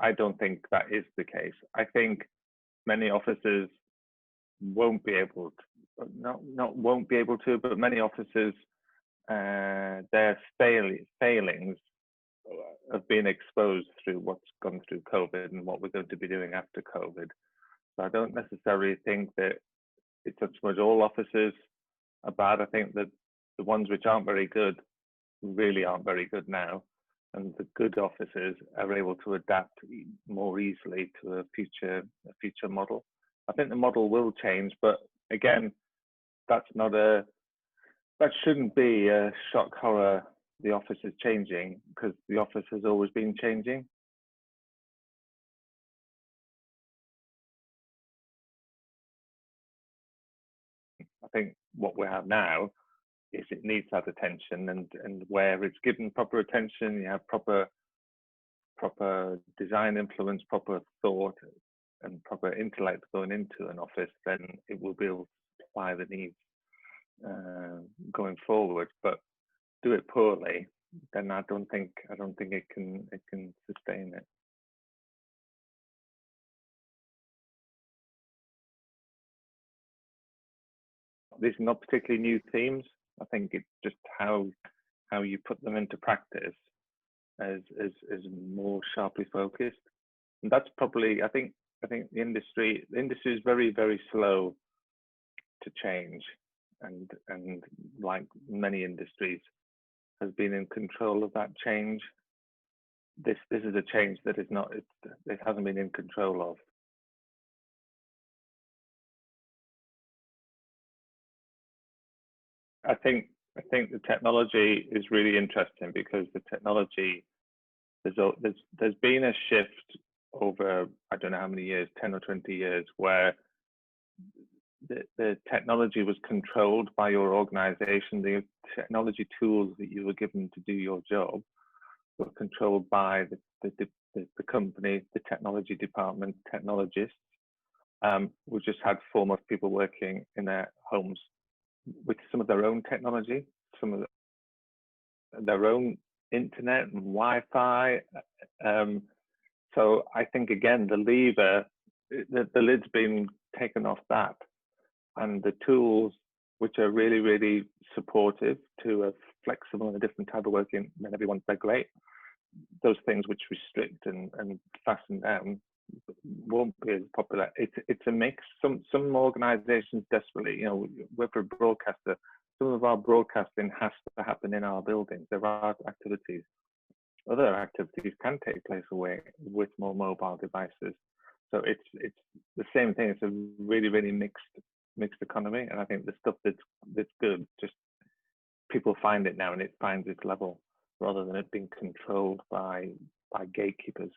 I don't think that is the case. I think many offices won't be able to, not won't be able to, but many offices, their failings have been exposed through what's gone through COVID and what we're going to be doing after COVID. So I don't necessarily think that it's as much all offices are bad. I think that the ones which aren't very good really aren't very good now, and the good offices are able to adapt more easily to a future model. I think the model will change, but again, that shouldn't be a shock horror. The office is changing, because the office has always been changing. I think what we have now is it needs that attention, and where it's given proper attention, you have proper design influence, proper thought, and proper intellect going into an office, then it will be able to supply the needs going forward. But do it poorly, then I don't think it can sustain it. These are not particularly new themes. I think it's just how you put them into practice is more sharply focused, and that's probably, I think the industry is very, very slow to change, and like many industries, has been in control of that change. This is a change that is not, it hasn't been in control of. I think the technology is really interesting, because the technology, there's been a shift over, I don't know how many years, 10 or 20 years, where the technology was controlled by your organization. The technology tools that you were given to do your job were controlled by the company, the technology department, technologists. We just had foremost people working in their homes with some of their own technology, some of their own internet and Wi-Fi. So I think, again, the lever, the lid's been taken off that, and the tools which are really, really supportive to a flexible and a different type of working, and everyone's, they're great. Those things which restrict and fasten down won't be as popular. It's a mix. Some organizations desperately, we're for a broadcaster, some of our broadcasting has to happen in our buildings. There are activities. Other activities can take place away with more mobile devices. So it's the same thing. It's a really, really mixed economy, and I think the stuff that's good, just people find it now, and it finds its level rather than it being controlled by gatekeepers.